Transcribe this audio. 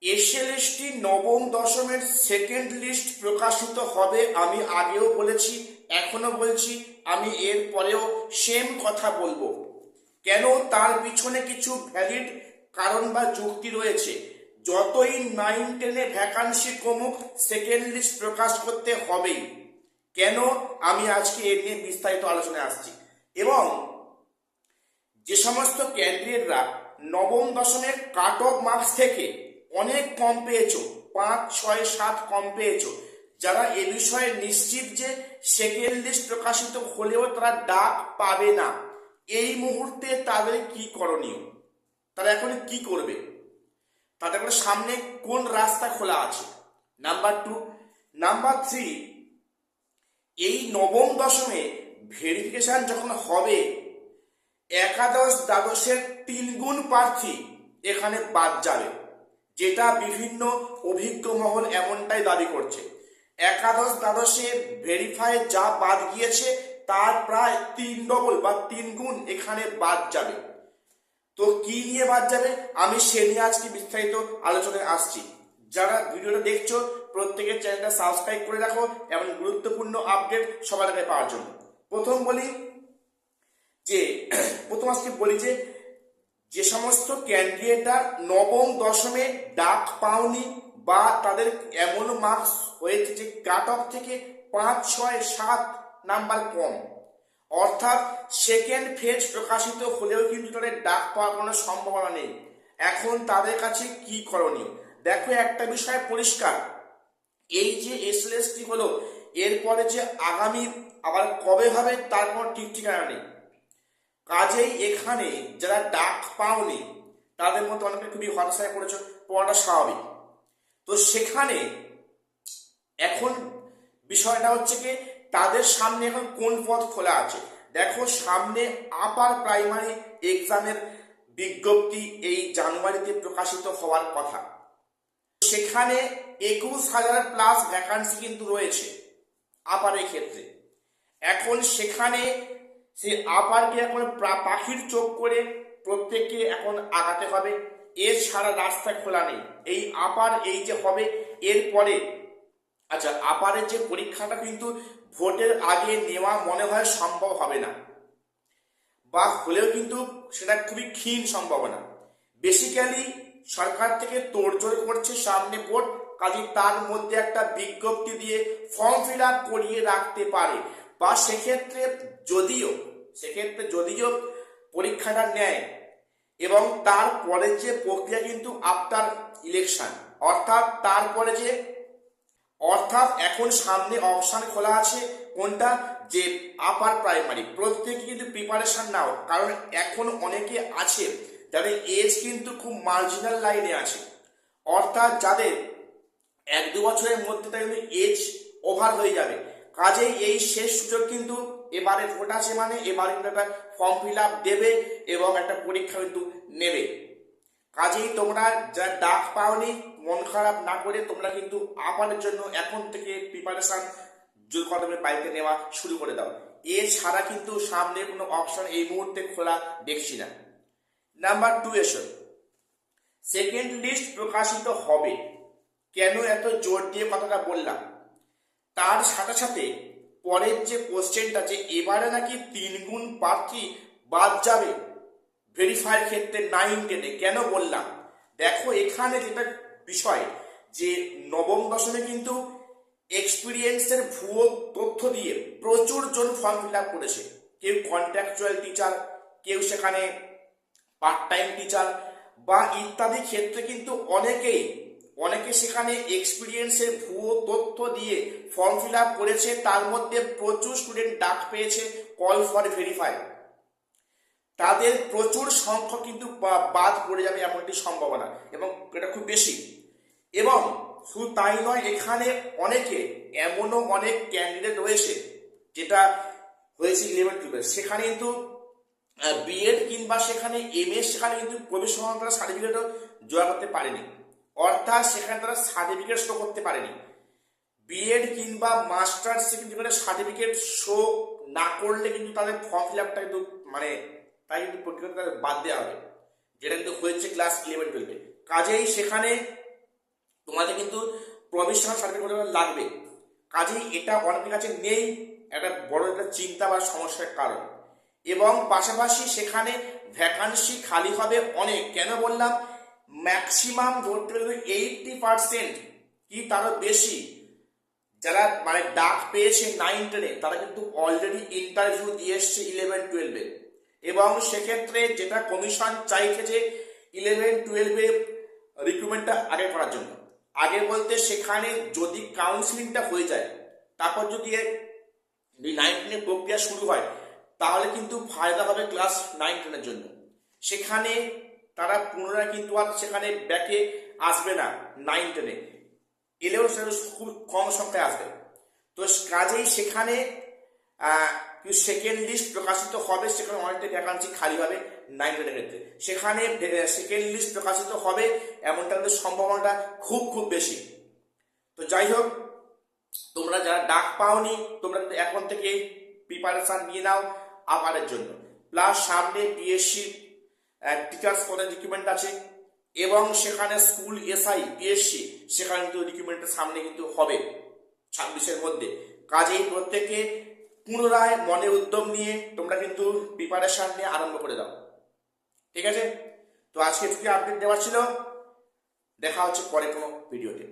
SLST নবম দশমের second list প্রকাশিত হবে। আমি আগেও বলেছি, এখনো বলছি, আমি এর পরেও সেম কথা বলবো। কেন? তার পিছনে কিছু ভ্যালিড কারণ বা যুক্তি রয়েছে। যতই 9-10-এ ভ্যাকান্সি কমুক, সেকেন্ড লিস্ট প্রকাশ করতে হবেই। কেন? আমি আজকে এ নিয়ে বিস্তারিত আলোচনায় আসছি। এবং যে সমস্ত ক্যান্ডিডেটরা নবম দশমের কাট অফ মার্কস থেকে অনেক কম পেয়েছো, 5, 6, 7 কম পেয়েছো, যারা এ বিষয়ে নিশ্চিত যে সেকেন্ড লিস্ট প্রকাশিত হলেও তারা ডাক পাবে না, এই মুহূর্তে তাদের কি করণীয়? তারা এখন কি করবে? তাদের সামনে কোন রাস্তা খোলা আছে? নাম্বার 2। নাম্বার 3, এই নবম দশমে ভেরিফিকেশন যখন হবে, একাদশ দ্বাদশের 3 গুণ প্রার্থী এখানে বাদ যাবে, যেটা বিভিন্ন অভিজ্ঞ মহল এমনটাই দাবি করছে। একাদশ দ্বাদশে ভেরিফাই যা বাদ গিয়েছে তার প্রায় 3 ডবল বা 3 গুণ এখানে বাদ যাবে। তো কি নিয়ে বাদ যাবে আমি সে নিয়ে আজকে বিস্তারিত আলোচনায় আসছি। যারা ভিডিওটা দেখছো প্রত্যেকের চ্যানেলটা সাবস্ক্রাইব করে রাখো এবং গুরুত্বপূর্ণ আপডেট সবার আগে পাওয়ার জন্য। প্রথম বলি যে প্রথম আজকে বলি যে যে সমস্ত ক্যান্ডিডেটরা নবম দশমে ডাক পাওনি বা তাদের এমন মার্কস হয়েছে যে কাট অফ থেকে 5, 6, 7 নাম্বার কম, অর্থাৎ সেকেন্ড ফেজ প্রকাশিত হলেও কিন্তু তাদের ডাক পাওয়ার কোনো সম্ভাবনা নেই। এখন তাদের কাছে কি করণীয়? দেখো, একটা বিষয় পরিষ্কার, এই যে এসএলএসটি হলো, এরপরে যে আগামী আবার কবে হবে তার কোনো ঠিক ঠিকানা নেই। কাজেই এখানে যারা ডাক পাওনি তাদের মধ্যে অনেকে খুবই হতাশায় পড়েছে, পড়াটা স্বাভাবিক। তো সেখানে এখন বিষয়টা হচ্ছে কি, তাদের সামনে এখন কোন পথ খোলা আছে? দেখো, সামনে আপার প্রাইমারি এক্সামের বিজ্ঞপ্তি এই জানুয়ারিতে প্রকাশিত হওয়ার কথা। সেখানে 21,000+ ভ্যাকান্সি কিন্তু রয়েছে আপারের ক্ষেত্রে। এখন সেখানে সে আপারকে এখন পাখির চোখ করে প্রত্যেককে এখন আগাতে হবে, এর ছাড়া রাস্তা খোলা নেই। এই আপার এই যে হবে এরপরে, আচ্ছা, আপারের যে পরীক্ষাটা কিন্তু ভোটের আগে নেওয়া মনে হয় সম্ভব হবে না, বা হলেও কিন্তু সেটা খুবই ক্ষীণ সম্ভাবনা। বেসিক্যালি সরকার থেকে তোড়জোড় করছে সামনে ভোট, কাজে তার মধ্যে একটা বিজ্ঞপ্তি দিয়ে ফর্ম ফিল আপ করিয়ে রাখতে পারে। বা সেক্ষেত্রে যদিও পরীক্ষাটা নেয় এবং তারপরে যে প্রক্রিয়া কিন্তু আফটার ইলেকশন, অর্থাৎ এখন সামনে অপশন খোলা আছে কোনটা, যে আপার প্রাইমারি প্রত্যেকে কিন্তু প্রিপারেশন নাও, কারণ এখন অনেকে আছে যাদের এজ কিন্তু খুব মার্জিনাল লাইনে আছে, অর্থাৎ যাদের 1-2 বছরের মধ্যে তাদের কিন্তু এজ ওভার হয়ে যাবে। কাজেই এই শেষ সুযোগ কিন্তু এবারে ভোট আছে, মানে এবারে কিন্তু একটা ফর্ম ফিল আপ দেবে এবং একটা পরীক্ষা কিন্তু নেবে। কাজেই তোমরা যারা ডাক পাওনি, মন খারাপ না করে তোমরা কিন্তু আপারের জন্য এখন থেকে প্রিপারেশন জোর কদমে বাড়িতে নেওয়া শুরু করে দাও। এছাড়া কিন্তু সামনে কোনো অপশন এই মুহূর্তে খোলা দেখছি না। নাম্বার 2 এসো, সেকেন্ড লিস্ট প্রকাশিত হবে। কেন এত জোর দিয়ে কথাটা বললাম? তার সাথে সাথে পরের যে কোশ্চেনটা, যে এবারে নাকি 3 গুণ প্রার্থী বাদ যাবে ভেরিফাইয়ের ক্ষেত্রে 9-10-এ, কেন বললাম? দেখো, এখানে যেটা বিষয় যে নবম দশমে কিন্তু এক্সপিরিয়েন্সের ভুয়ো তথ্য দিয়ে প্রচুর জন ফর্ম ফিল আপ করেছে। কেউ কন্ট্রাকচুয়াল টিচার, কেউ সেখানে পার্ট টাইম টিচার বা ইত্যাদি ক্ষেত্রে কিন্তু অনেকে সেখানে এক্সপিরিয়েন্সের ভুয়ো তথ্য দিয়ে ফর্ম ফিল আপ করেছে। তার মধ্যে প্রচুর স্টুডেন্ট ডাক পেয়েছে কল ফর ভেরিফাই, তাদের প্রচুর সংখ্যক কিন্তু বাদ পড়ে যাবে এমনটি সম্ভাবনা, এবং এটা খুব বেশি। এবং শুধু তাই নয়, এখানে এমনও অনেক ক্যান্ডিডেট রয়েছে যেটা হয়েছে 11-12, সেখানে কিন্তু বিএড কিংবা সেখানে এমএস, সেখানে কিন্তু প্রবেশন তারা সার্টিফিকেটও জোগাড় করতে পারেনি, অর্থাৎ সেখানে তারা সার্টিফিকেট শো করতে পারেনি। বিএড কিংবা মাস্টার্স কিন্তু সার্টিফিকেট শো না করলে কিন্তু তাদের ফর্ম ফিল আপটা কিন্তু তাই কিন্তু প্রক্রিয়া বাদ দেওয়া হবে, যেটা কিন্তু হয়েছে ক্লাস 11-12-এ। কাজেই সেখানে তোমাদের কিন্তু প্রভিশনাল সার্টিফিকেট লাগবে। কাজেই এটা অনেকের কাছে নেই, একটা বড় একটা চিন্তা বা সমস্যার কারণ। এবং পাশাপাশি সেখানে ভ্যাকান্সি খালি হবে অনেক। কেন বললাম? ম্যাক্সিমাম ধরতে গেলে 80% কি তারও বেশি যারা মানে ডাক পেয়েছে 9-10-এ তারা কিন্তু অলরেডি ইন্টারভিউ দিয়ে এসছে 11-12-এ। এবং সেক্ষেত্রে যেটা কমিশন চাইছে যে 11-12-এ রিক্রুটমেন্টটা আগে করার জন্য। আগে বলতে সেখানে যদি কাউন্সিলিংটা হয়ে যায়, তারপর যদি 9-10-এর প্রক্রিয়া শুরু হয়, তাহলে কিন্তু ফায়দা হবে ক্লাস 9-10-এর জন্য। সেখানে তারা পুনরায় কিন্তু আর সেখানে ব্যাকে আসবে না 9-10-এ, এলেও সেটা খুব কম সংখ্যায় আসবে। তো কাজেই সেখানে সেকেন্ড লিস্ট প্রকাশিত হবে, সেখানে অনেকটা ভ্যাকান্সি খালি হবে 9-10-এর ক্ষেত্রে। সেখানে সেকেন্ড লিস্ট প্রকাশিত হবে এমনটা কিন্তু সম্ভাবনাটা খুব খুব বেশি। তো যাই হোক, তোমরা যারা ডাক পাওনি তোমরা কিন্তু এখন থেকে প্রিপারেশন নিয়ে নাও আপারের জন্য। প্লাস সামনে পিএসসি টিচার্স পদের রিক্রুটমেন্ট আছে, এবং সেখানে স্কুল এসআই পিএসসি সেখানে কিন্তু রিক্রুটমেন্টের সামনে কিন্তু হবে 26-এর মধ্যে। কাজেই প্রত্যেকে পুনরায় মনে উদ্যম নিয়ে তোমরা কিন্তু প্রিপারেশন নিয়ে আরম্ভ করে দাও। ঠিক আছে? তো আজকে থেকে আপডেট দেওয়া ছিল, দেখা হচ্ছে পরে কোনো ভিডিওতে।